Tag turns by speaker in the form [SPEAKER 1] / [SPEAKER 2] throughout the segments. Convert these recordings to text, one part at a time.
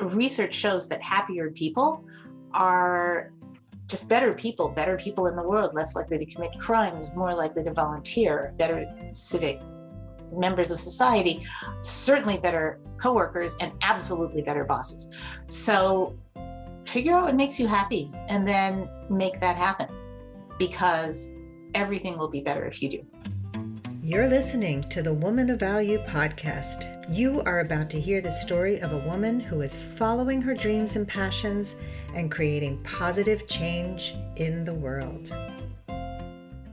[SPEAKER 1] research shows that happier people are just better people in the world, less likely to commit crimes, more likely to volunteer, better civic members of society, certainly better coworkers, and absolutely better bosses. So figure out what makes you happy and then make that happen, because everything will be better if you do.
[SPEAKER 2] You're listening to the Woman of Value podcast. You are about to hear the story of a woman who is following her dreams and passions and creating positive change in the world.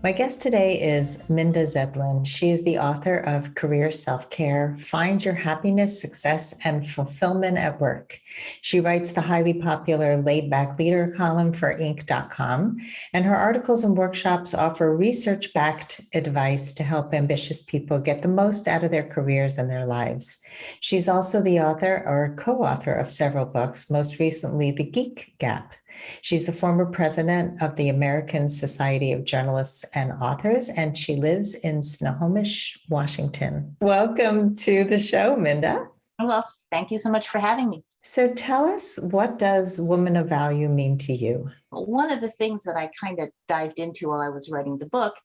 [SPEAKER 2] My guest today is Minda Zetlin. She is the author of Career Self-Care, Find Your Happiness, Success, and Fulfillment at Work. She writes the highly popular Laid Back Leader column for Inc.com, and her articles and workshops offer research-backed advice to help ambitious people get the most out of their careers and their lives. She's also the author or co-author of several books, most recently The Geek Gap. She's the former president of the American Society of Journalists and Authors, and she lives in Snohomish, Washington. Welcome to the show, Minda.
[SPEAKER 1] Well, thank you so much for having me.
[SPEAKER 2] So tell us, what does Woman of Value mean to you?
[SPEAKER 1] One of the things that I kind of dived into while I was writing the book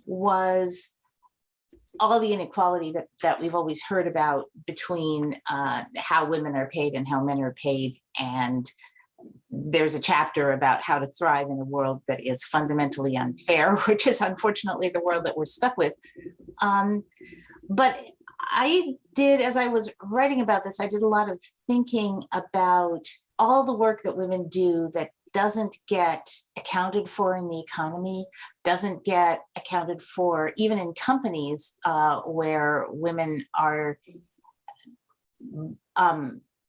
[SPEAKER 1] was all the inequality that we've always heard about between how women are paid and how men are paid. And there's a chapter about how to thrive in a world that is fundamentally unfair, which is unfortunately the world that we're stuck with. But I did, as I was writing about this, I did a lot of thinking about all the work that women do that doesn't get accounted for in the economy, doesn't get accounted for even in companies where women are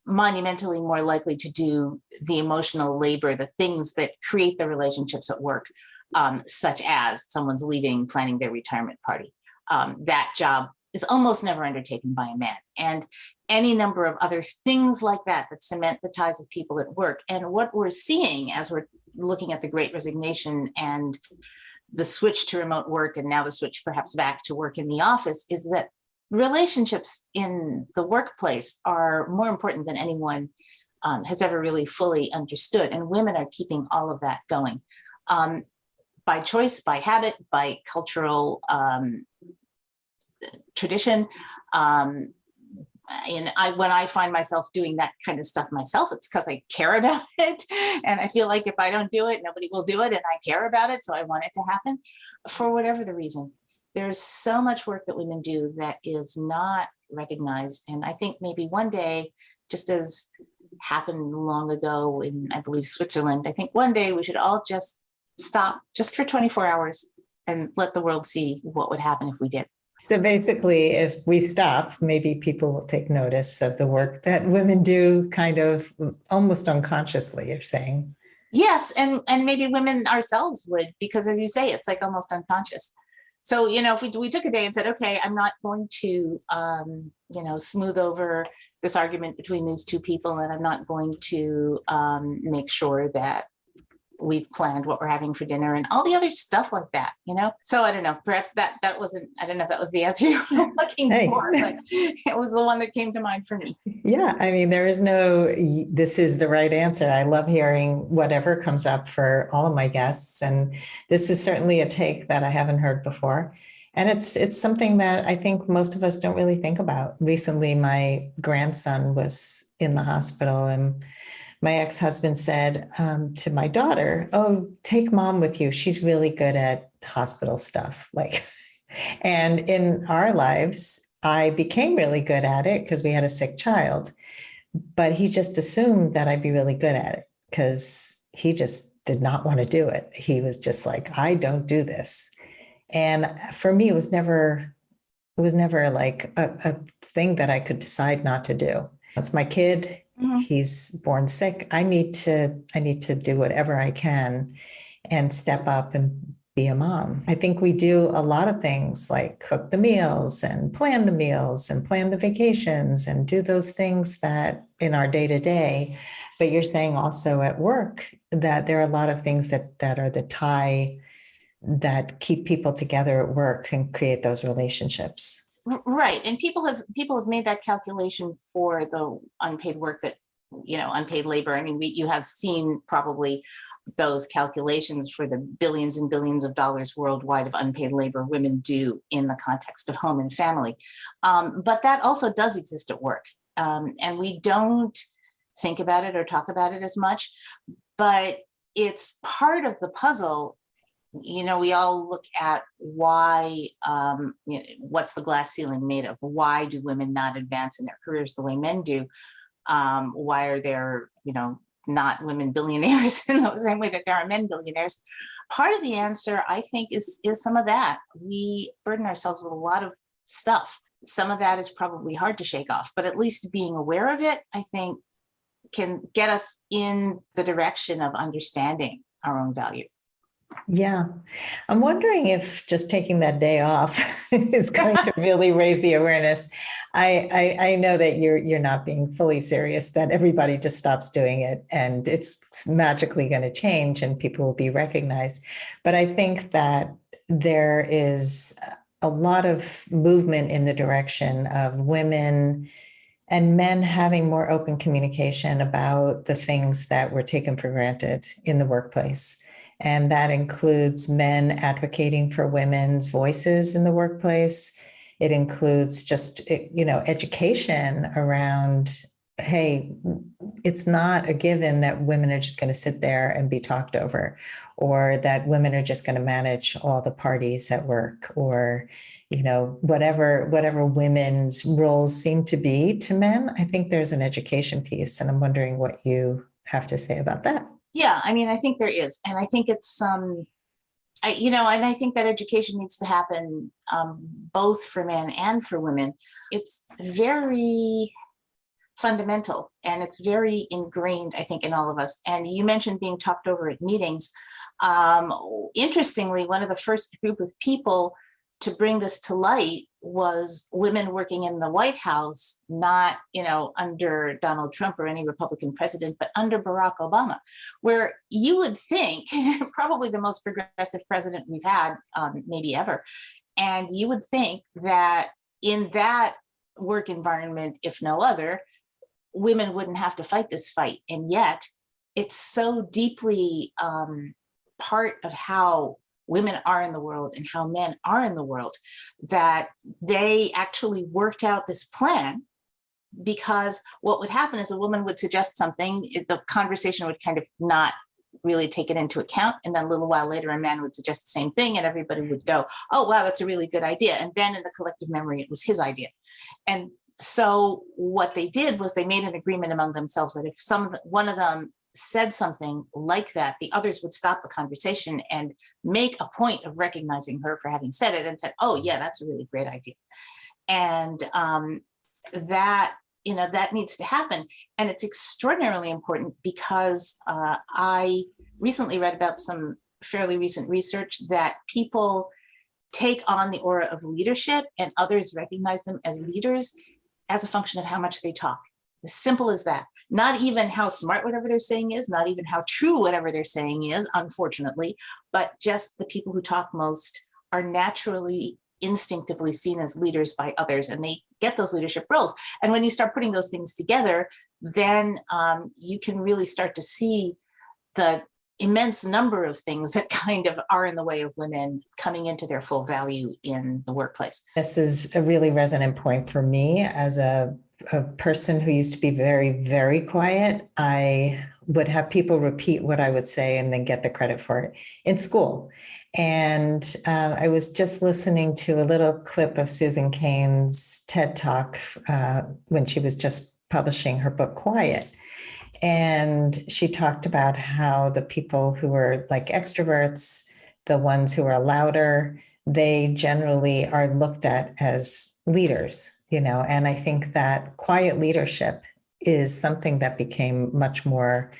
[SPEAKER 1] monumentally more likely to do the emotional labor, the things that create the relationships at work, such as someone's leaving, planning their retirement party. That job is almost never undertaken by a man. And any number of other things like that cement the ties of people at work. And what we're seeing as we're looking at the Great Resignation and the switch to remote work, and now the switch perhaps back to work in the office, is that relationships in the workplace are more important than anyone has ever really fully understood. And women are keeping all of that going by choice, by habit, by cultural tradition. And when I find myself doing that kind of stuff myself, it's because I care about it. And I feel like if I don't do it, nobody will do it. And I care about it. So I want it to happen for whatever the reason. There's so much work that women do that is not recognized. And I think maybe one day, just as happened long ago in, I believe, Switzerland, I think one day we should all just stop just for 24 hours and let the world see what would happen if we did.
[SPEAKER 2] So basically, if we stop, maybe people will take notice of the work that women do kind of almost unconsciously, you're saying.
[SPEAKER 1] Yes, and maybe women ourselves would, because as you say, it's like almost unconscious. So, if we took a day and said, okay, I'm not going to, smooth over this argument between these two people, and I'm not going to make sure that we've planned what we're having for dinner and all the other stuff like that, So I don't know, perhaps that wasn't, I don't know if that was the answer you were looking for, but it was the one that came to mind for me.
[SPEAKER 2] Yeah, I mean, there is no, this is the right answer. I love hearing whatever comes up for all of my guests. And this is certainly a take that I haven't heard before. And it's something that I think most of us don't really think about. Recently, my grandson was in the hospital, and my ex-husband said to my daughter, "Oh, take mom with you. She's really good at hospital stuff." And in our lives, I became really good at it because we had a sick child, but he just assumed that I'd be really good at it because he just did not want to do it. He was just like, "I don't do this." And for me, it was never like a thing that I could decide not to do. That's my kid. Mm-hmm. He's born sick. I need to do whatever I can and step up and be a mom. I think we do a lot of things like cook the meals and plan the vacations and do those things that in our day-to-day. But you're saying also at work that there are a lot of things that are the tie that keep people together at work and create those relationships.
[SPEAKER 1] Right. And people have made that calculation for the unpaid work that unpaid labor. I mean, you have seen probably those calculations for the billions and billions of dollars worldwide of unpaid labor women do in the context of home and family. But that also does exist at work. And we don't think about it or talk about it as much, but it's part of the puzzle. We all look at why, what's the glass ceiling made of? Why do women not advance in their careers the way men do? Why are there, not women billionaires in the same way that there are men billionaires? Part of the answer, I think, is some of that. We burden ourselves with a lot of stuff. Some of that is probably hard to shake off, but at least being aware of it, I think, can get us in the direction of understanding our own value.
[SPEAKER 2] Yeah. I'm wondering if just taking that day off is going to really raise the awareness. I know that you're not being fully serious, that everybody just stops doing it and it's magically going to change and people will be recognized. But I think that there is a lot of movement in the direction of women and men having more open communication about the things that were taken for granted in the workplace. And that includes men advocating for women's voices in the workplace. It includes just, education around, hey, it's not a given that women are just going to sit there and be talked over, or that women are just going to manage all the parties at work, or, whatever women's roles seem to be to men. I think there's an education piece, and I'm wondering what you have to say about that.
[SPEAKER 1] Yeah, I mean, I think there is. And I think it's, and I think that education needs to happen both for men and for women. It's very fundamental and it's very ingrained, I think, in all of us. And you mentioned being talked over at meetings. Interestingly, one of the first group of people to bring this to light was women working in the White House, not, under Donald Trump or any Republican president, but under Barack Obama, where you would think probably the most progressive president we've had, maybe ever. And you would think that in that work environment, if no other, women wouldn't have to fight this fight. And yet it's so deeply part of how women are in the world and how men are in the world that they actually worked out this plan, because what would happen is a woman would suggest something, the conversation would kind of not really take it into account. And then a little while later, a man would suggest the same thing and everybody would go, oh, wow, that's a really good idea. And then in the collective memory, it was his idea. And so what they did was they made an agreement among themselves that if one of them said something like that, the others would stop the conversation and make a point of recognizing her for having said it and said, oh yeah, that's a really great idea. And that needs to happen. And it's extraordinarily important because I recently read about some fairly recent research that people take on the aura of leadership and others recognize them as leaders as a function of how much they talk. As simple as that. Not even how smart whatever they're saying is, not even how true whatever they're saying is, unfortunately, but just the people who talk most are naturally, instinctively seen as leaders by others, and they get those leadership roles. And when you start putting those things together, then you can really start to see the immense number of things that kind of are in the way of women coming into their full value in the workplace.
[SPEAKER 2] This is a really resonant point for me as a person who used to be very, very quiet. I would have people repeat what I would say and then get the credit for it in school. And I was just listening to a little clip of Susan Cain's TED Talk when she was just publishing her book, Quiet. And she talked about how the people who were like extroverts, the ones who are louder, they generally are looked at as leaders, and I think that quiet leadership is something that became much more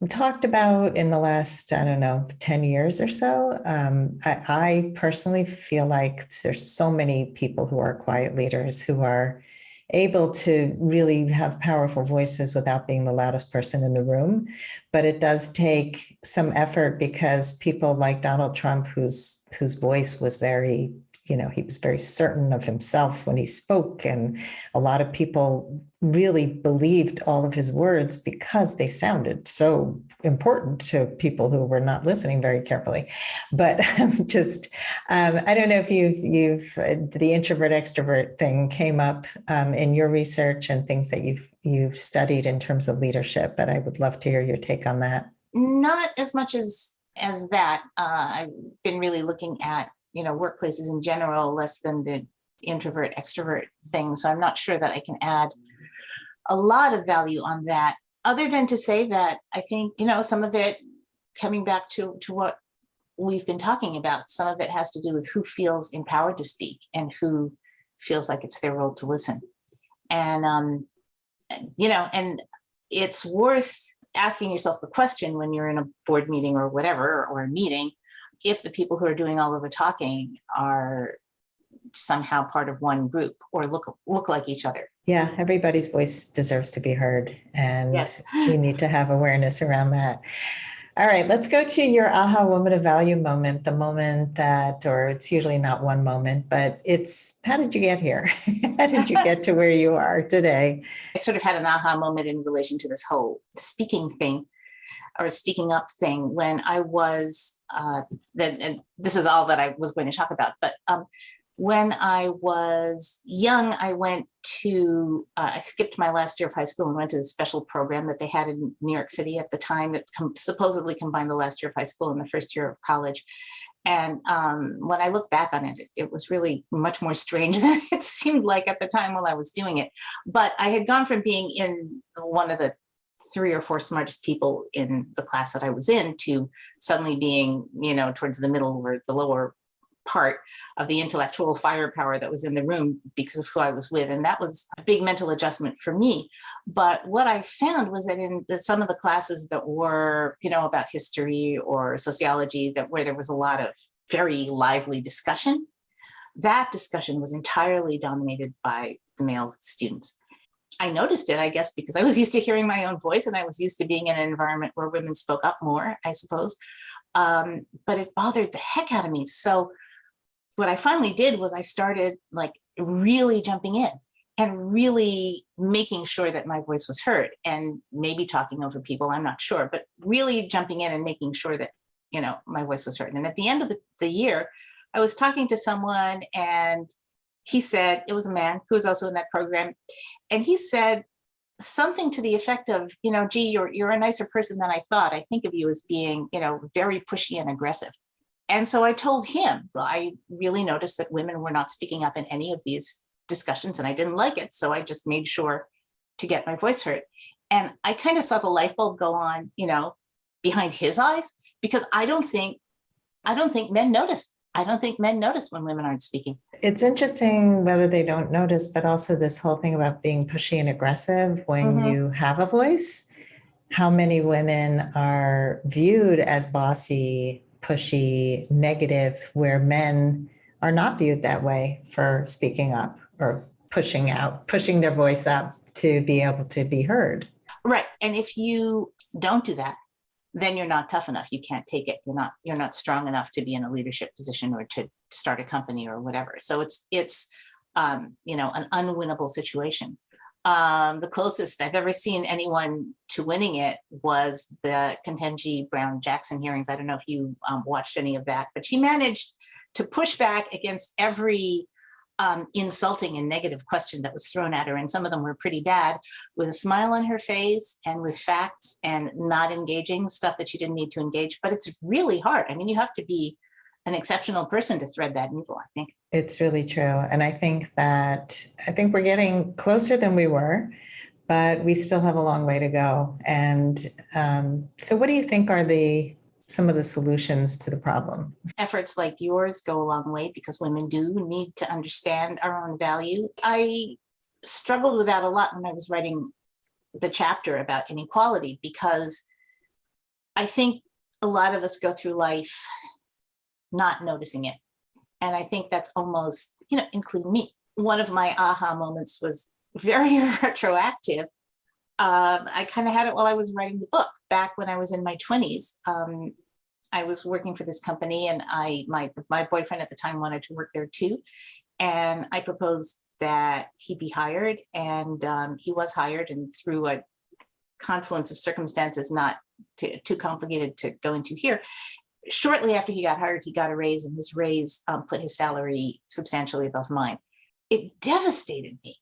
[SPEAKER 2] talked about in the last, 10 years or so. I personally feel like there's so many people who are quiet leaders who are able to really have powerful voices without being the loudest person in the room. But it does take some effort because people like Donald Trump, whose voice was very, he was very certain of himself when he spoke, and a lot of people really believed all of his words because they sounded so important to people who were not listening very carefully. But I don't know if the introvert extrovert thing came up in your research and things that you've studied in terms of leadership, but I would love to hear your take on that.
[SPEAKER 1] Not as much as that. I've been really looking at workplaces in general, less than the introvert extrovert thing. So I'm not sure that I can add a lot of value on that, other than to say that I think some of it, coming back to what we've been talking about, some of it has to do with who feels empowered to speak and who feels like it's their role to listen. And and it's worth asking yourself the question when you're in a board meeting or whatever, or a meeting, if the people who are doing all of the talking are somehow part of one group or look like each other.
[SPEAKER 2] Yeah, everybody's voice deserves to be heard, and
[SPEAKER 1] Yes.
[SPEAKER 2] we need to have awareness around that. All right, let's go to your aha woman of value moment, the moment that, or it's usually not one moment, but it's, how did you get here? How did you get to where you are today?
[SPEAKER 1] I sort of had an aha moment in relation to this whole speaking thing, or speaking up thing, when I was, and this is all that I was going to talk about, but when I was young, I skipped my last year of high school and went to the special program that they had in New York City at the time that supposedly combined the last year of high school and the first year of college. And when I look back on it, it was really much more strange than it seemed like at the time while I was doing it. But I had gone from being in one of the 3 or 4 smartest people in the class that I was in to suddenly being, towards the middle or the lower part of the intellectual firepower that was in the room because of who I was with. And that was a big mental adjustment for me. But what I found was that in some of the classes that were, about history or sociology, where there was a lot of very lively discussion, that discussion was entirely dominated by the male students. I noticed it, I guess, because I was used to hearing my own voice and I was used to being in an environment where women spoke up more, I suppose. But it bothered the heck out of me. So what I finally did was I started really jumping in and really making sure that my voice was heard, and maybe talking over people, I'm not sure, but really jumping in and making sure that, my voice was heard. And at the end of the year, I was talking to someone, and he said, it was a man who was also in that program, and he said something to the effect of, gee, you're a nicer person than I thought. I think of you as being, very pushy and aggressive. And so I told him, well, I really noticed that women were not speaking up in any of these discussions, and I didn't like it. So I just made sure to get my voice heard. And I kind of saw the light bulb go on, behind his eyes, because I don't think men notice. I don't think men notice when women aren't speaking.
[SPEAKER 2] It's interesting whether they don't notice, but also this whole thing about being pushy and aggressive when you have a voice. How many women are viewed as bossy, pushy, negative, where men are not viewed that way for speaking up or pushing their voice up to be able to be heard.
[SPEAKER 1] Right. And if you don't do that, then you're not tough enough. You can't take it. You're not strong enough to be in a leadership position or to start a company or whatever. So it's an unwinnable situation. The closest I've ever seen anyone to winning it was the Ketanji Brown Jackson hearings. I don't know if you watched any of that, but she managed to push back against every insulting and negative question that was thrown at her. And some of them were pretty bad, with a smile on her face and with facts and not engaging stuff that she didn't need to engage. But it's really hard. I mean, you have to be an exceptional person to thread that needle, I think.
[SPEAKER 2] It's really true. And I think we're getting closer than we were, but we still have a long way to go. And so what do you think are some of the solutions to the problem?
[SPEAKER 1] Efforts like yours go a long way, because women do need to understand our own value. I struggled with that a lot when I was writing the chapter about inequality, because I think a lot of us go through life not noticing it. And I think that's almost, including me. One of my aha moments was very retroactive. I kind of had it while I was writing the book back when I was in my 20s. I was working for this company, and my boyfriend at the time wanted to work there too. And I proposed that he be hired, and he was hired. And through a confluence of circumstances, not too complicated to go into here, shortly after he got hired, he got a raise, and his raise put his salary substantially above mine. It devastated me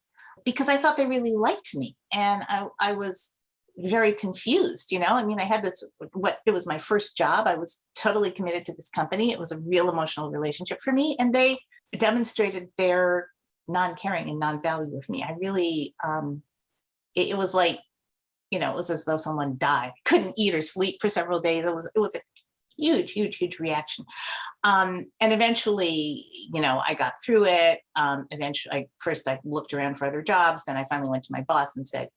[SPEAKER 1] because I thought they really liked me, and I was very confused. I mean, I had it was my first job. I was totally committed to this company. It was a real emotional relationship for me, and they demonstrated their non-caring and non-value of me. I really, it was like, it was as though someone died, couldn't eat or sleep for several days. It was a huge reaction. And eventually, I got through it. Eventually, first I looked around for other jobs. Then I finally went to my boss and said,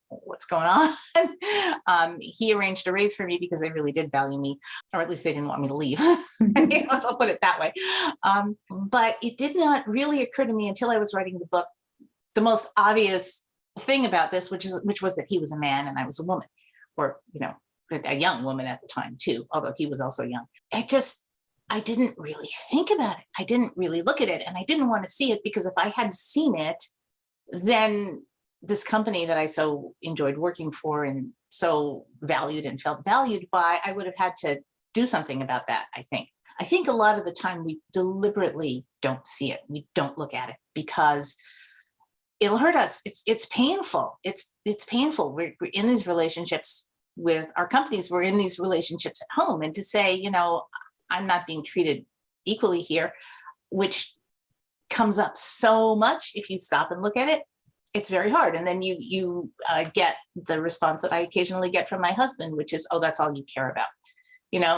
[SPEAKER 1] what's going on? He arranged a raise for me because they really did value me, or at least they didn't want me to leave. I'll put it that way. But it did not really occur to me until I was writing the book, the most obvious thing about this, which was that he was a man and I was a woman, or, a young woman at the time too, although he was also young. I didn't really think about it. I didn't really look at it, and I didn't want to see it, because if I had seen it, then this company that I so enjoyed working for and so valued and felt valued by, I would have had to do something about that. I think a lot of the time we deliberately don't see it. We don't look at it because it'll hurt us. It's painful. It's painful. We're in these relationships with our companies. We're in these relationships at home, and to say, I'm not being treated equally here, which comes up so much if you stop and look at it, it's very hard. And then you get the response that I occasionally get from my husband, which is, oh, that's all you care about.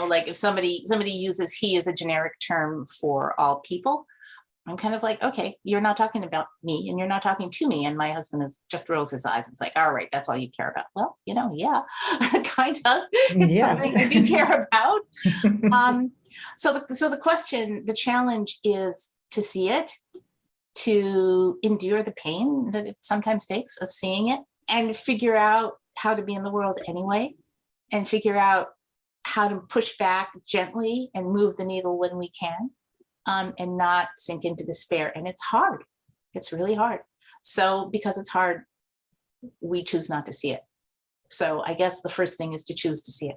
[SPEAKER 1] Like if somebody uses he as a generic term for all people, I'm kind of like, okay, you're not talking about me and you're not talking to me. And my husband just rolls his eyes. It's like, all right, that's all you care about. Well, yeah, kind of. It's something I do care about. So the challenge is to see it, to endure the pain that it sometimes takes of seeing it, and figure out how to be in the world anyway, and figure out how to push back gently and move the needle when we can. And not sink into despair. And it's hard. It's really hard. So because it's hard, we choose not to see it. So I guess the first thing is to choose to see it.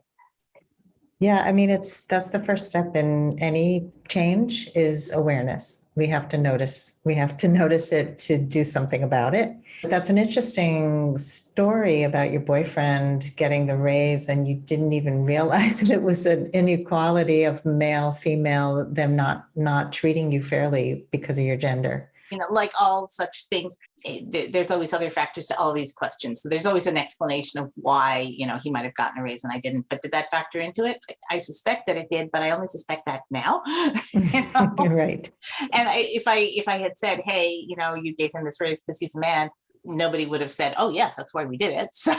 [SPEAKER 2] Yeah, I mean, that's the first step in any change, is awareness. We have to notice. We have to notice it to do something about it. That's an interesting story about your boyfriend getting the raise, and you didn't even realize that it was an inequality of male, female, them not treating you fairly because of your gender.
[SPEAKER 1] Like all such things, there's always other factors to all these questions. So there's always an explanation of why, he might have gotten a raise and I didn't. But did that factor into it? I suspect that it did, but I only suspect that now.
[SPEAKER 2] Right.
[SPEAKER 1] And if I had said, hey, you gave him this raise because he's a man, nobody would have said, oh yes, that's why we did it. So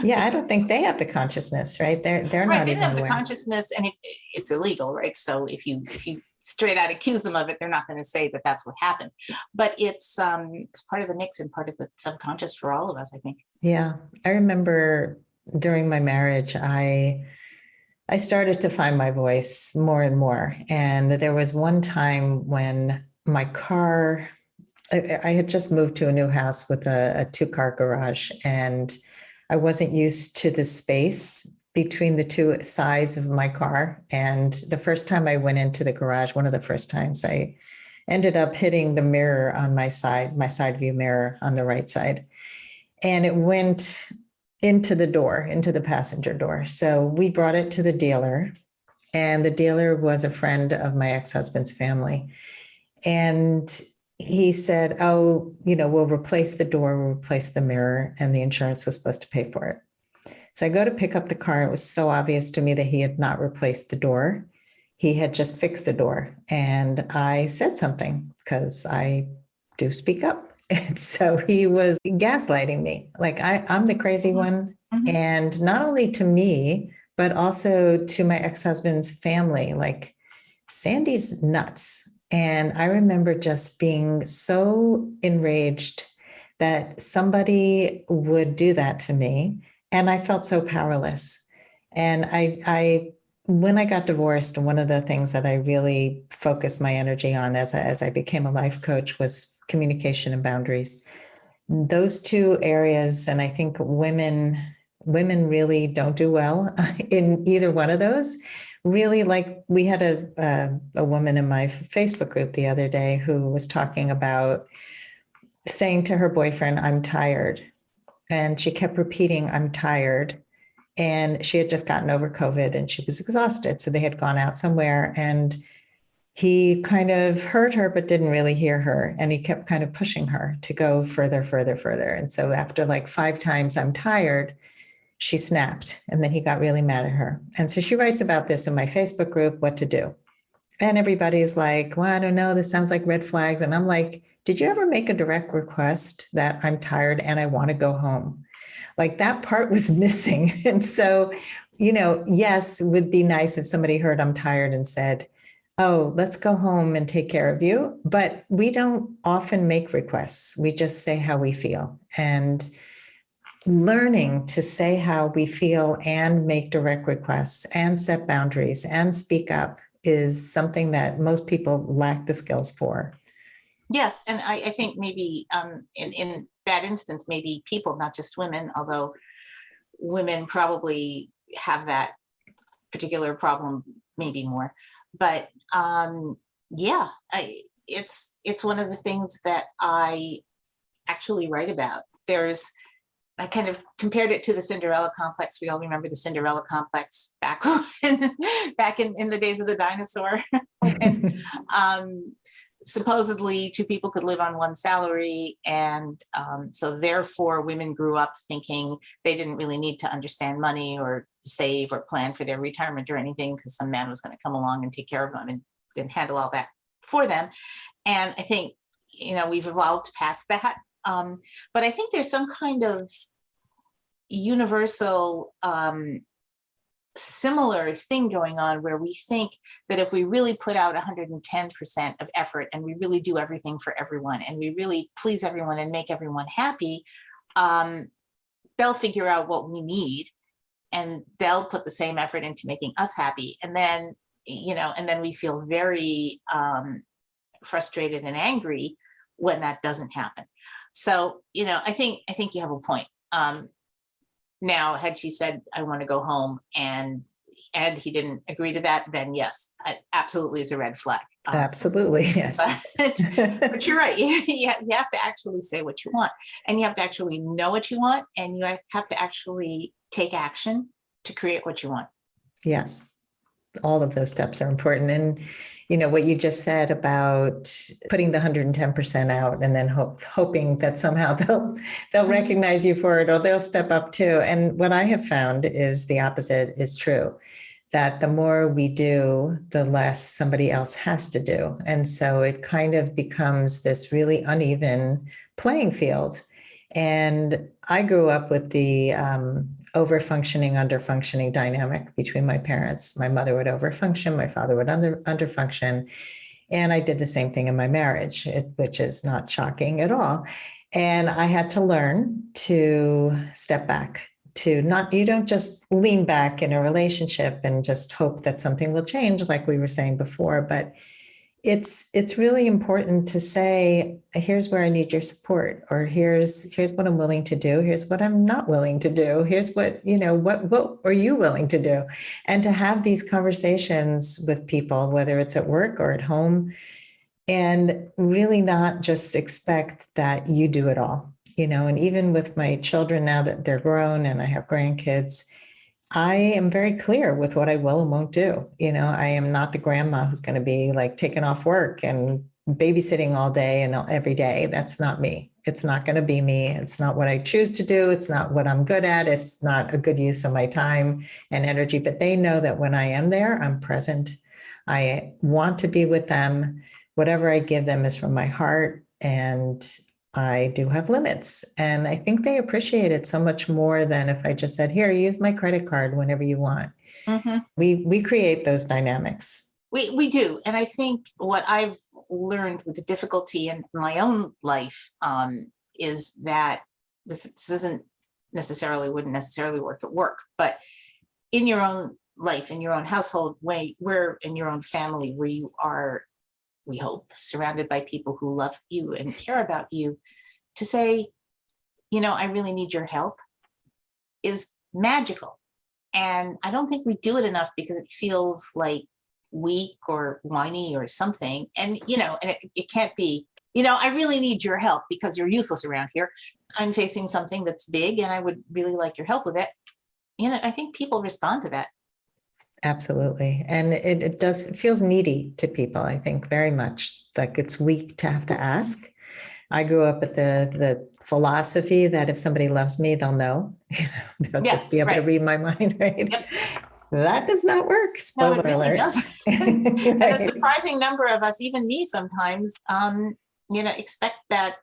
[SPEAKER 2] Yeah, I don't think they have the consciousness, right? They're
[SPEAKER 1] right,
[SPEAKER 2] not
[SPEAKER 1] they
[SPEAKER 2] even
[SPEAKER 1] don't have
[SPEAKER 2] aware.
[SPEAKER 1] the consciousness, and it's illegal, right? So if you straight out accuse them of it, they're not going to say that that's what happened. But it's part of the mix and part of the subconscious for all of us, I think.
[SPEAKER 2] Yeah, I remember during my marriage, I started to find my voice more and more. And there was one time when my car, I had just moved to a new house with a 2-car garage, and I wasn't used to the space between the two sides of my car. And the first time I went into the garage, one of the first times, I ended up hitting the mirror on my side view mirror on the right side. And it went into the passenger door. So we brought it to the dealer, and the dealer was a friend of my ex-husband's family. And he said, oh, we'll replace the door, we'll replace the mirror, and the insurance was supposed to pay for it. So I go to pick up the car. It was so obvious to me that he had not replaced the door. He had just fixed the door. And I said something because I do speak up. And so he was gaslighting me. Like I'm the crazy one.
[SPEAKER 1] Mm-hmm.
[SPEAKER 2] And not only to me, but also to my ex-husband's family. Like, Sandy's nuts. And I remember just being so enraged that somebody would do that to me. And I felt so powerless. And when I got divorced, one of the things that I really focused my energy on as I became a life coach was communication and boundaries. Those two areas, and I think women really don't do well in either one of those. Really, like we had a woman in my Facebook group the other day who was talking about saying to her boyfriend, "I'm tired," and she kept repeating, "I'm tired." And she had just gotten over COVID and she was exhausted. So they had gone out somewhere and he kind of heard her, but didn't really hear her. And he kept kind of pushing her to go further, further, further. And so after like 5 times, "I'm tired," she snapped. And then he got really mad at her. And so she writes about this in my Facebook group, what to do. And everybody's like, "Well, I don't know. This sounds like red flags." And I'm like, did you ever make a direct request that "I'm tired and I want to go home"? Like that part was missing. And so, yes, it would be nice if somebody heard "I'm tired" and said, "Oh, let's go home and take care of you." But we don't often make requests. We just say how we feel. And learning to say how we feel and make direct requests and set boundaries and speak up is something that most people lack the skills for.
[SPEAKER 1] Yes, and I think maybe in that instance, maybe people, not just women, although women probably have that particular problem maybe more. But yeah, it's one of the things that I actually write about. I kind of compared it to the Cinderella complex. We all remember the Cinderella complex back back in the days of the dinosaur. And supposedly 2 people could live on one salary. And so therefore women grew up thinking they didn't really need to understand money or save or plan for their retirement or anything, because some man was going to come along and take care of them and handle all that for them. And I think, we've evolved past that. But I think there's some kind of universal similar thing going on where we think that if we really put out 110% of effort and we really do everything for everyone and we really please everyone and make everyone happy, they'll figure out what we need and they'll put the same effort into making us happy. And then, and then we feel very frustrated and angry when that doesn't happen. So, I think you have a point. Now, had she said, "I want to go home," and he didn't agree to that, then yes, absolutely is a red flag.
[SPEAKER 2] Absolutely, yes.
[SPEAKER 1] But you're right. You have to actually say what you want, and you have to actually know what you want, and you have to actually take action to create what you want.
[SPEAKER 2] Yes. All of those steps are important. And, what you just said about putting the 110% out and then hoping that somehow they'll recognize you for it or they'll step up too. And what I have found is the opposite is true, that the more we do, the less somebody else has to do. And so it kind of becomes this really uneven playing field. And I grew up with the over-functioning, under-functioning dynamic between my parents. My mother would over-function, my father would under-function. And I did the same thing in my marriage, which is not shocking at all. And I had to learn to step back, you don't just lean back in a relationship and just hope that something will change, like we were saying before, but it's really important to say, here's where I need your support, or here's what I'm willing to do. Here's what I'm not willing to do. Here's what are you willing to do? And to have these conversations with people, whether it's at work or at home, and really not just expect that you do it all, and even with my children, now that they're grown and I have grandkids, I am very clear with what I will and won't do. I am not the grandma who's going to be like taking off work and babysitting all day and every day. That's not me. It's not going to be me. It's not what I choose to do. It's not what I'm good at. It's not a good use of my time and energy. But they know that when I am there, I'm present. I want to be with them. Whatever I give them is from my heart. And I do have limits. And I think they appreciate it so much more than if I just said, "Here, use my credit card whenever you want." Mm-hmm. We create those dynamics.
[SPEAKER 1] We do. And I think what I've learned with the difficulty in my own life is that this wouldn't necessarily work at work, but in your own life, in your own household, where in your own family, where you are, we hope, surrounded by people who love you and care about you, to say, I really need your help is magical. And I don't think we do it enough because it feels like weak or whiny or something. And, it can't be, I really need your help because you're useless around here. I'm facing something that's big and I would really like your help with it. I think people respond to that.
[SPEAKER 2] Absolutely. And it feels needy to people, I think, very much like it's weak to have to ask. I grew up with the philosophy that if somebody loves me, they'll know. They'll just be able to read my mind, right?
[SPEAKER 1] Yep.
[SPEAKER 2] That does not work.
[SPEAKER 1] No,
[SPEAKER 2] Spoiler
[SPEAKER 1] it really
[SPEAKER 2] alert.
[SPEAKER 1] doesn't. And a surprising number of us, even me sometimes, expect that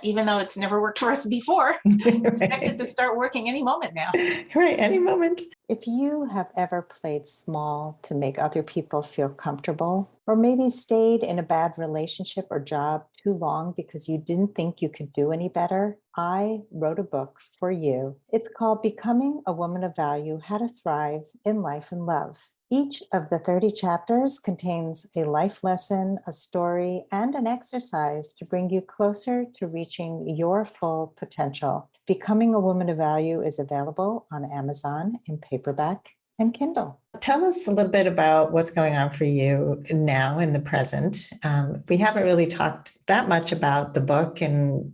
[SPEAKER 1] even though it's never worked for us before, expect it to start working any moment now.
[SPEAKER 2] Right, any moment.
[SPEAKER 3] If you have ever played small to make other people feel comfortable, or maybe stayed in a bad relationship or job too long because you didn't think you could do any better, I wrote a book for you. It's called Becoming a Woman of Value: How to Thrive in Life and Love. Each of the 30 chapters contains a life lesson, a story, and an exercise to bring you closer to reaching your full potential. Becoming a Woman of Value is available on Amazon in paperback and Kindle.
[SPEAKER 2] Tell us a little bit about what's going on for you now in the present. We haven't really talked that much about the book, and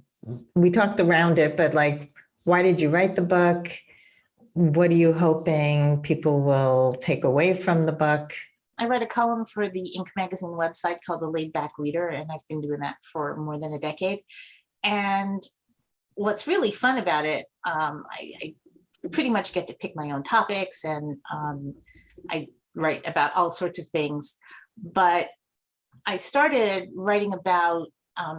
[SPEAKER 2] we talked around it, but why did you write the book? What are you hoping people will take away from the book?
[SPEAKER 1] I write a column for the Inc. magazine website called The Laid Back Leader, and I've been doing that for more than a decade. And what's really fun about it, I pretty much get to pick my own topics, and I write about all sorts of things. But I started writing about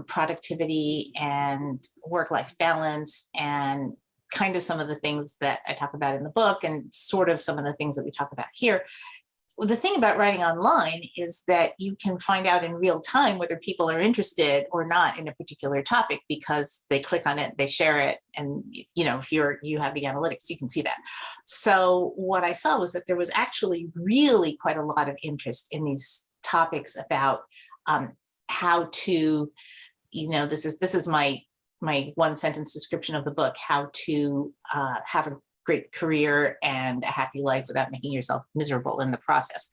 [SPEAKER 1] productivity and work-life balance and kind of some of the things that I talk about in the book and sort of some of the things that we talk about here. Well, the thing about writing online is that you can find out in real time whether people are interested or not in a particular topic because they click on it, they share it, and if you have the analytics, you can see that. So what I saw was that there was actually really quite a lot of interest in these topics about how to, this is my one sentence description of the book: how to have a great career and a happy life without making yourself miserable in the process,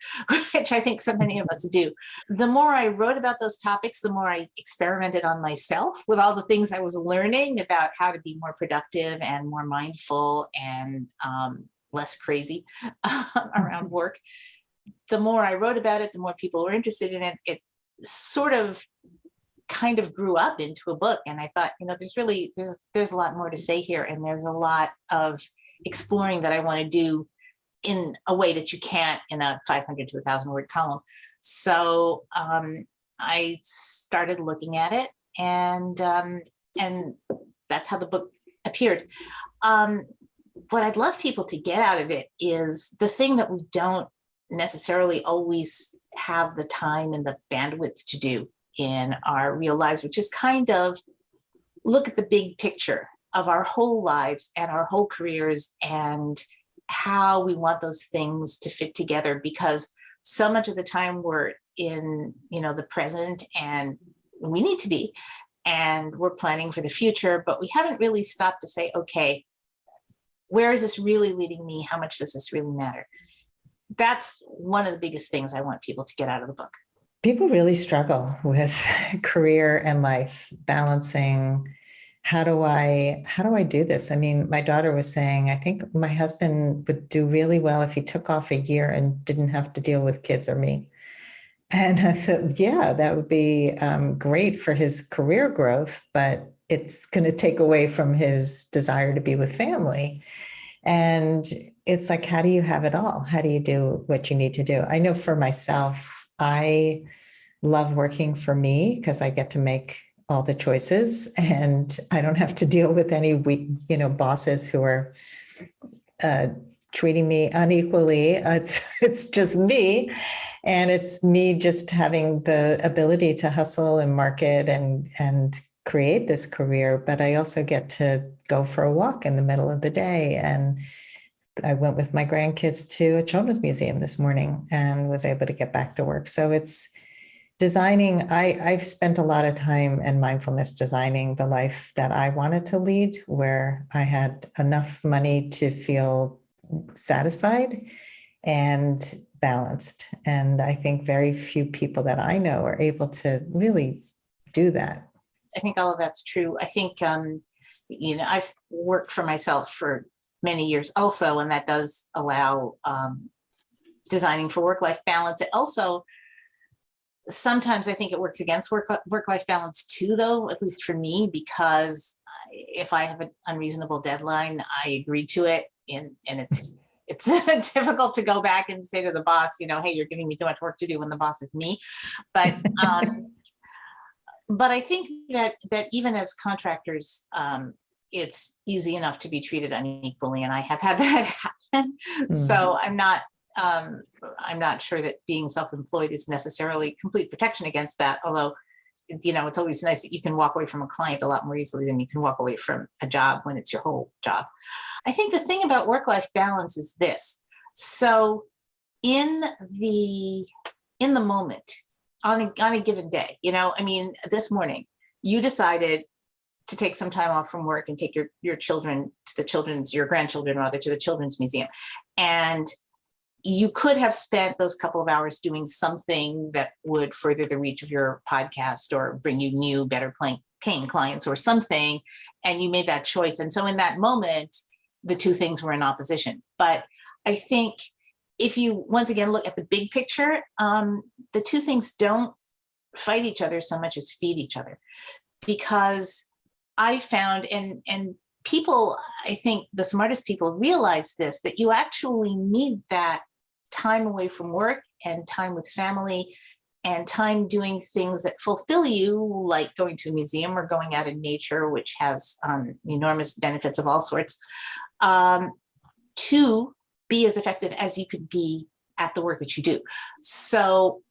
[SPEAKER 1] which I think so many of us do. The more I wrote about those topics, the more I experimented on myself with all the things I was learning about how to be more productive and more mindful and less crazy around work. The more I wrote about it, the more people were interested in it. It sort of kind of grew up into a book. And I thought, there's a lot more to say here. And there's a lot of exploring that I want to do in a way that you can't in a 500 to 1,000 word column. So I started looking at it, and that's how the book appeared. What I'd love people to get out of it is the thing that we don't necessarily always have the time and the bandwidth to do in our real lives, which is kind of look at the big picture of our whole lives and our whole careers and how we want those things to fit together, because so much of the time we're in the present, and we need to be, and we're planning for the future, but we haven't really stopped to say, okay, where is this really leading me? How much does this really matter? That's one of the biggest things I want people to get out of the book.
[SPEAKER 2] People really struggle with career and life, balancing. How do I do this? I mean, my daughter was saying, I think my husband would do really well if he took off a year and didn't have to deal with kids or me. And I thought, yeah, that would be great for his career growth, but it's going to take away from his desire to be with family. And it's like, how do you have it all? How do you do what you need to do? I know for myself, I love working for me because I get to make all the choices and I don't have to deal with any weak, bosses who are treating me unequally. It's just me. And it's me just having the ability to hustle and market and create this career. But I also get to go for a walk in the middle of the day and I went with my grandkids to a children's museum this morning and was able to get back to work. So it's designing. I've spent a lot of time and mindfulness designing the life that I wanted to lead, where I had enough money to feel satisfied and balanced. And I think very few people that I know are able to really do that.
[SPEAKER 1] I think all of that's true. I think, I've worked for myself for many years also, and that does allow designing for work-life balance. It also, sometimes I think it works against work-life balance too, though, at least for me, because if I have an unreasonable deadline, I agree to it. And it's difficult to go back and say to the boss, hey, you're giving me too much work to do when the boss is me. But but I think that even as contractors, it's easy enough to be treated unequally, and I have had that happen. So I'm not sure that being self-employed is necessarily complete protection against that. Although, it's always nice that you can walk away from a client a lot more easily than you can walk away from a job when it's your whole job. I think the thing about work-life balance is this. So in the moment, on a given day, this morning, you decided to take some time off from work and take your children to your grandchildren rather, to the children's museum. And you could have spent those couple of hours doing something that would further the reach of your podcast or bring you new, better paying clients or something. And you made that choice. And so in that moment, the two things were in opposition. But I think if you once again look at the big picture, the two things don't fight each other so much as feed each other. Because I found, and people, I think the smartest people realize this, that you actually need that time away from work and time with family and time doing things that fulfill you, like going to a museum or going out in nature, which has enormous benefits of all sorts, to be as effective as you could be at the work that you do. So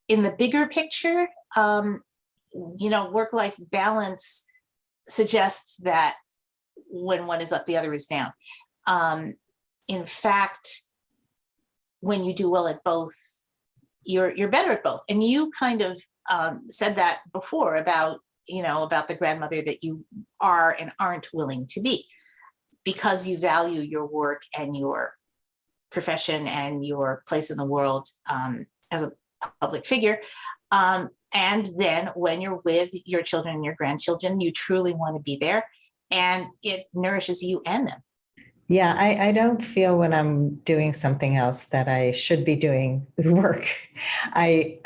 [SPEAKER 1] in the bigger picture, work-life balance suggests that when one is up, the other is down. In fact, when you do well at both, you're better at both. And you kind of said that before about the grandmother that you are and aren't willing to be, because you value your work and your profession and your place in the world as a public figure. And then when you're with your children and your grandchildren, you truly want to be there, and it nourishes you and them.
[SPEAKER 2] Yeah, I don't feel when I'm doing something else that I should be doing work. I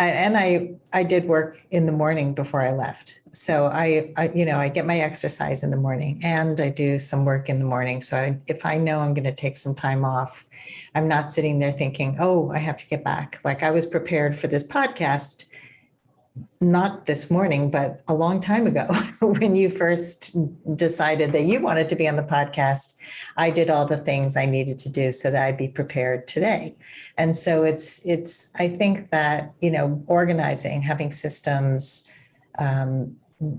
[SPEAKER 2] did work in the morning before I left. So I get my exercise in the morning and I do some work in the morning. So if I know I'm going to take some time off, I'm not sitting there thinking, oh, I have to get back. Like I was prepared for this podcast, not this morning, but a long time ago when you first decided that you wanted to be on the podcast. I did all the things I needed to do so that I'd be prepared today. And so I think that, organizing, having systems,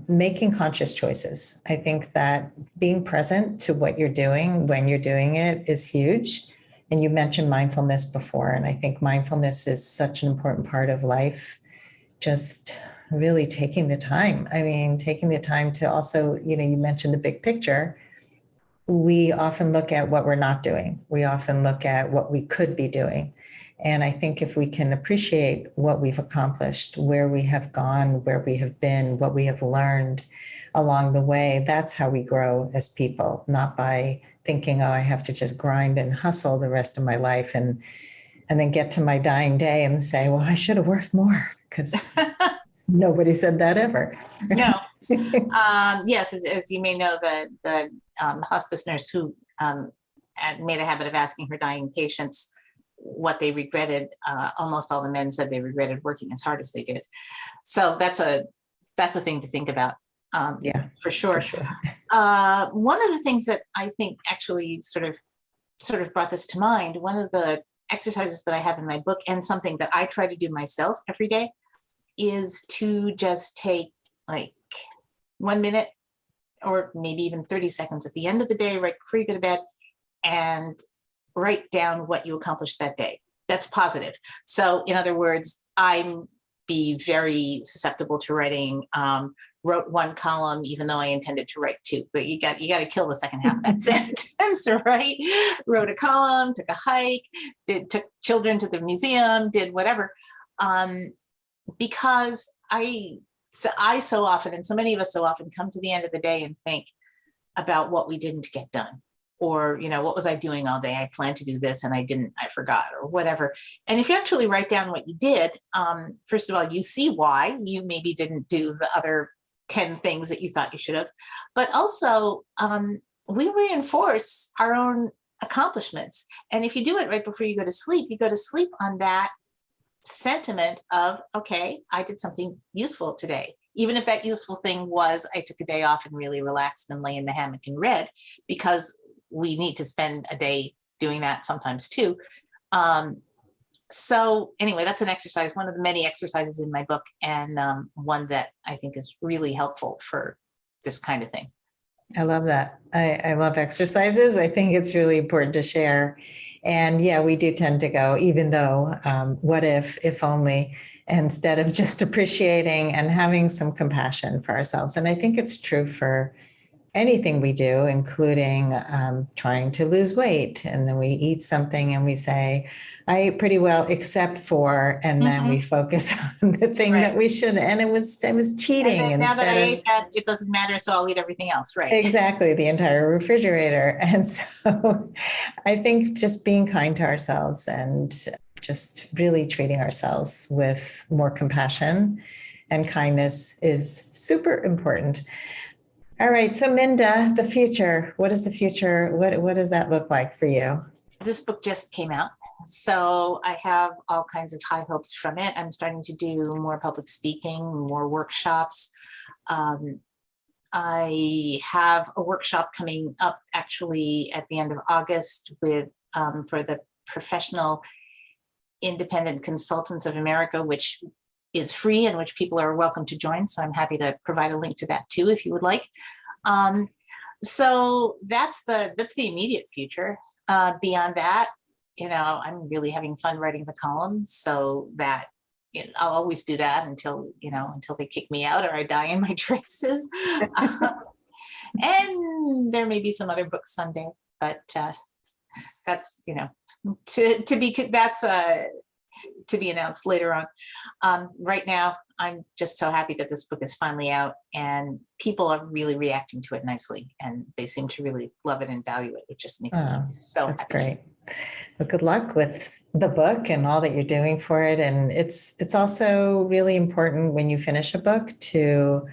[SPEAKER 2] making conscious choices. I think that being present to what you're doing when you're doing it is huge. And you mentioned mindfulness before, and I think mindfulness is such an important part of life. Just really taking the time. Taking the time to also, you mentioned the big picture. We often look at what we're not doing. We often look at what we could be doing. And I think if we can appreciate what we've accomplished, where we have gone, where we have been, what we have learned along the way, that's how we grow as people, not by thinking, oh, I have to just grind and hustle the rest of my life and then get to my dying day and say, well, I should have worked more, because nobody said that ever.
[SPEAKER 1] No. Yes, as you may know, the hospice nurse who made a habit of asking her dying patients what they regretted, almost all the men said they regretted working as hard as they did. So that's a thing to think about.
[SPEAKER 2] Yeah,
[SPEAKER 1] for sure. One of the things that I think actually sort of brought this to mind, one of the exercises that I have in my book, and something that I try to do myself every day, is to just take like 1 minute or maybe even 30 seconds at the end of the day, right before you go to bed, and write down what you accomplished that day. That's positive. So in other words, I'm be very susceptible to writing, wrote one column, even though I intended to write two, but you got to kill the second half of that sentence, right? Wrote a column, took a hike, took children to the museum, did whatever. Because I so often, and so many of us so often, come to the end of the day and think about what we didn't get done. Or, what was I doing all day? I planned to do this and I didn't, I forgot, or whatever. And if you actually write down what you did, first of all, you see why you maybe didn't do the other 10 things that you thought you should have. But also, we reinforce our own accomplishments. And if you do it right before you go to sleep on that sentiment of, okay, I did something useful today. Even if that useful thing was I took a day off and really relaxed and lay in the hammock and read, because we need to spend a day doing that sometimes too. So anyway, that's an exercise, one of the many exercises in my book, and one that I think is really helpful for this kind of thing.
[SPEAKER 2] I love that. I love exercises. I think it's really important to share. And yeah, we do tend to go, even though, what if only, instead of just appreciating and having some compassion for ourselves. And I think it's true for anything we do, including trying to lose weight. And then we eat something and we say, I ate pretty well, except for, and then we focus on the thing that we should. And it was cheating.
[SPEAKER 1] And now that I ate that, it doesn't matter. So I'll eat everything else. Right.
[SPEAKER 2] Exactly. The entire refrigerator. And so I think just being kind to ourselves and just really treating ourselves with more compassion and kindness is super important. All right. So Minda, the future, what is the future? What does that look like for you?
[SPEAKER 1] This book just came out, so I have all kinds of high hopes from it. I'm starting to do more public speaking, more workshops. I have a workshop coming up actually at the end of August with for the Professional Independent Consultants of America, which is free and which people are welcome to join. So I'm happy to provide a link to that too, if you would like. So that's the immediate future. Beyond that, I'm really having fun writing the columns, so that I'll always do that until they kick me out or I die in my traces. And there may be some other books someday, but that's to be announced later on. Right now, I'm just so happy that this book is finally out and people are really reacting to it nicely, and they seem to really love it and value it, which just makes me so
[SPEAKER 2] that's
[SPEAKER 1] happy.
[SPEAKER 2] Great. Well, good luck with the book and all that you're doing for it. And it's also really important when you finish a book to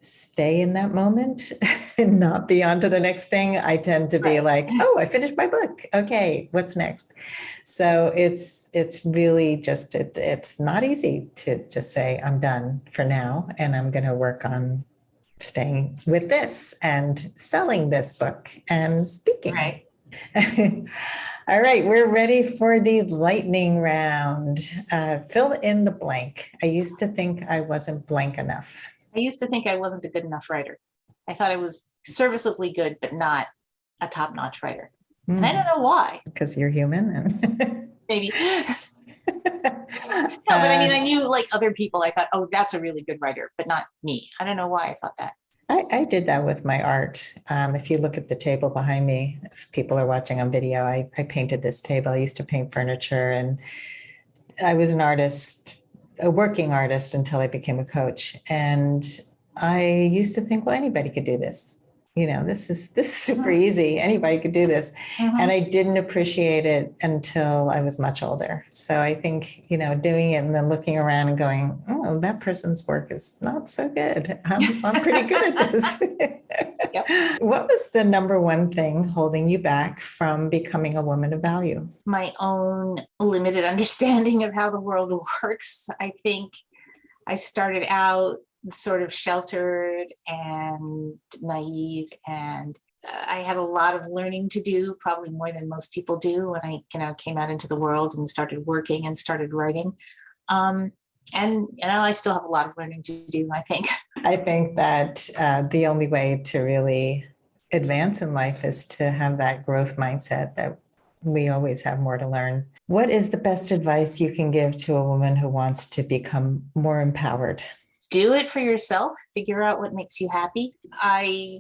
[SPEAKER 2] stay in that moment and not be on to the next thing. I tend to be like, oh, I finished my book. Okay, what's next? So it's really just, it's not easy to just say, I'm done for now, and I'm going to work on staying with this and selling this book and speaking.
[SPEAKER 1] Right.
[SPEAKER 2] All right, we're ready for the lightning round. Fill in the blank. I used to think I wasn't blank enough.
[SPEAKER 1] I used to think I wasn't a good enough writer. I thought I was serviceably good, but not a top-notch writer. And I don't know why.
[SPEAKER 2] Because you're human.
[SPEAKER 1] Maybe. No, but I mean, I knew like other people, I thought, oh, that's a really good writer, but not me. I don't know why I thought that.
[SPEAKER 2] I did that with my art. If you look at the table behind me, if people are watching on video, I painted this table. I used to paint furniture, and I was an artist, a working artist, until I became a coach. And I used to think, well, anybody could do this. This is super easy. Anybody could do this. And I didn't appreciate it until I was much older. So I think, doing it and then looking around and going, oh, that person's work is not so good. I'm pretty good at this. Yep. What was the number one thing holding you back from becoming a woman of value?
[SPEAKER 1] My own limited understanding of how the world works. I think I started out sort of sheltered and naive, and I had a lot of learning to do, probably more than most people do, when I came out into the world and started working and started writing. And I still have a lot of learning to do, I think.
[SPEAKER 2] I think that the only way to really advance in life is to have that growth mindset that we always have more to learn. What is the best advice you can give to a woman who wants to become more empowered?
[SPEAKER 1] Do it for yourself. Figure out what makes you happy.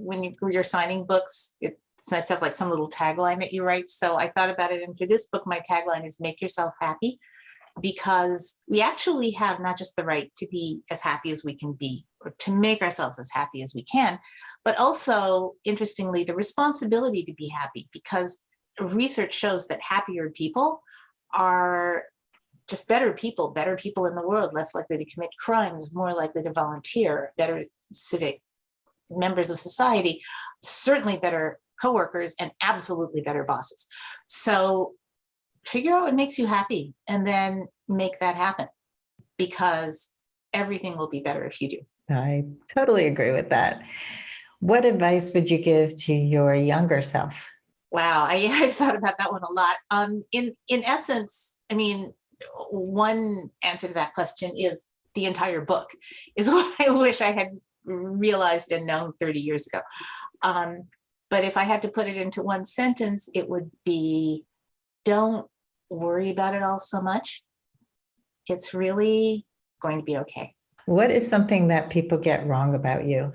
[SPEAKER 1] When you're signing books, it's nice to have like some little tagline that you write. So I thought about it. And for this book, my tagline is make yourself happy, because we actually have not just the right to be as happy as we can be, or to make ourselves as happy as we can, but also, interestingly, the responsibility to be happy, because research shows that happier people are just better people in the world, less likely to commit crimes, more likely to volunteer, better civic members of society, certainly better coworkers, and absolutely better bosses. So figure out what makes you happy and then make that happen, because everything will be better if you do.
[SPEAKER 2] I totally agree with that. What advice would you give to your younger self?
[SPEAKER 1] Wow, I've thought about that one a lot. In essence, I mean, one answer to that question is the entire book is what I wish I had realized and known 30 years ago. But if I had to put it into one sentence, it would be, don't worry about it all so much. It's really going to be okay.
[SPEAKER 2] What is something that people get wrong about you?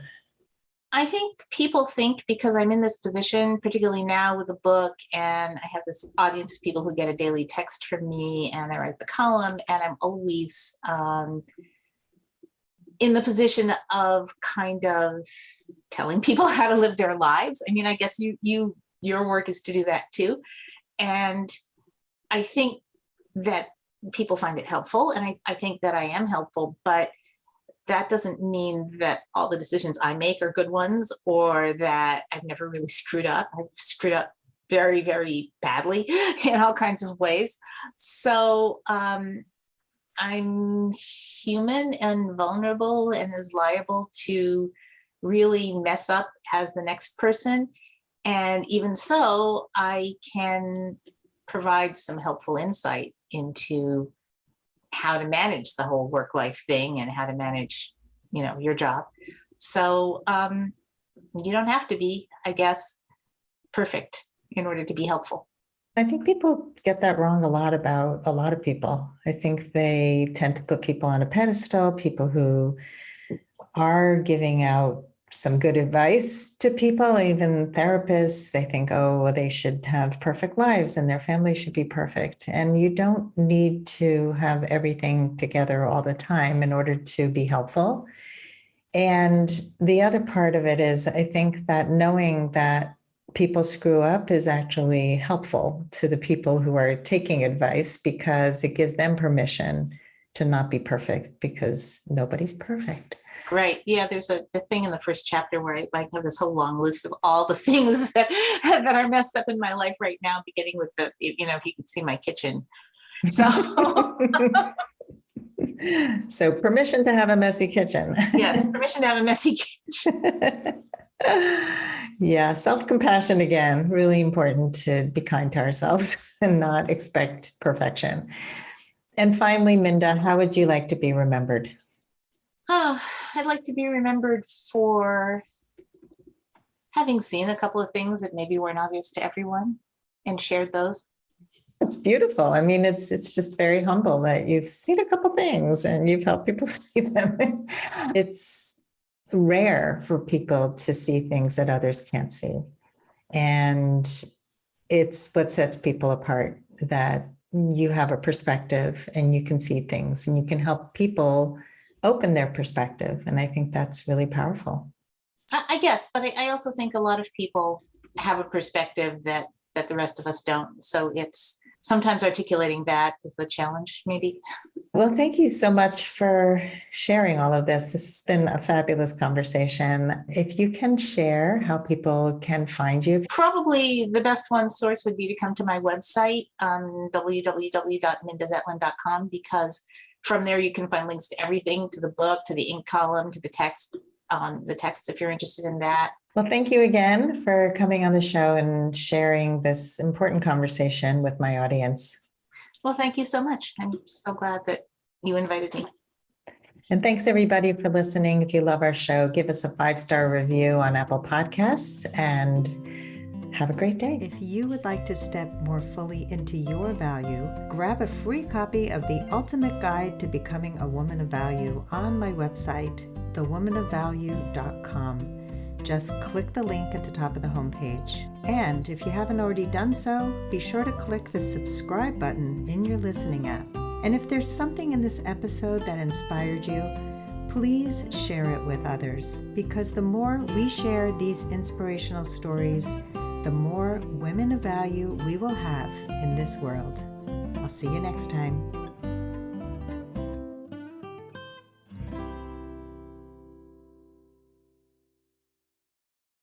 [SPEAKER 1] I think people think, because I'm in this position, particularly now with the book, and I have this audience of people who get a daily text from me, and I write the column, and I'm always in the position of kind of telling people how to live their lives. I mean, I guess your work is to do that too. And I think that people find it helpful, and I think that I am helpful, but that doesn't mean that all the decisions I make are good ones, or that I've never really screwed up. I've screwed up very, very badly in all kinds of ways. So I'm human and vulnerable and as liable to really mess up as the next person. And even so, I can provide some helpful insight into how to manage the whole work-life thing and how to manage, your job. So you don't have to be, I guess, perfect in order to be helpful.
[SPEAKER 2] I think people get that wrong a lot about a lot of people. I think they tend to put people on a pedestal, people who are giving out some good advice to people, even therapists. They think, oh, well, they should have perfect lives and their family should be perfect. And you don't need to have everything together all the time in order to be helpful. And the other part of it is, I think that knowing that people screw up is actually helpful to the people who are taking advice, because it gives them permission to not be perfect, because nobody's perfect.
[SPEAKER 1] Right. Yeah, there's the thing in the first chapter where I have this whole long list of all the things that are messed up in my life right now, beginning with if you could see my kitchen. So
[SPEAKER 2] So permission to have a messy kitchen.
[SPEAKER 1] Yes, permission to have a messy kitchen.
[SPEAKER 2] Yeah, self-compassion again, really important to be kind to ourselves and not expect perfection. And finally, Minda, how would you like to be remembered?
[SPEAKER 1] Oh, I'd like to be remembered for having seen a couple of things that maybe weren't obvious to everyone and shared those.
[SPEAKER 2] It's beautiful. I mean, it's just very humble that you've seen a couple things and you've helped people see them. It's rare for people to see things that others can't see. And it's what sets people apart, that you have a perspective and you can see things and you can help people open their perspective. And I think that's really powerful.
[SPEAKER 1] I guess, but I also think a lot of people have a perspective that the rest of us don't. So it's sometimes articulating that is the challenge, maybe.
[SPEAKER 2] Well, thank you so much for sharing all of this. This has been a fabulous conversation. If you can share how people can find you.
[SPEAKER 1] Probably the best one source would be to come to my website, www.mindazetlin.com, because from there you can find links to everything, to the book, to the ink column, to the text if you're interested in that.
[SPEAKER 2] Well, thank you again for coming on the show and sharing this important conversation with my audience.
[SPEAKER 1] Well, thank you so much. I'm so glad that you invited me.
[SPEAKER 2] And thanks everybody for listening. If you love our show, give us a 5-star review on Apple Podcasts and Have a great day.
[SPEAKER 3] If you would like to step more fully into your value, grab a free copy of The Ultimate Guide to Becoming a Woman of Value on my website, thewomanofvalue.com. Just click the link at the top of the homepage. And if you haven't already done so, be sure to click the subscribe button in your listening app. And if there's something in this episode that inspired you, please share it with others, because the more we share these inspirational stories, the more women of value we will have in this world. I'll see you next time.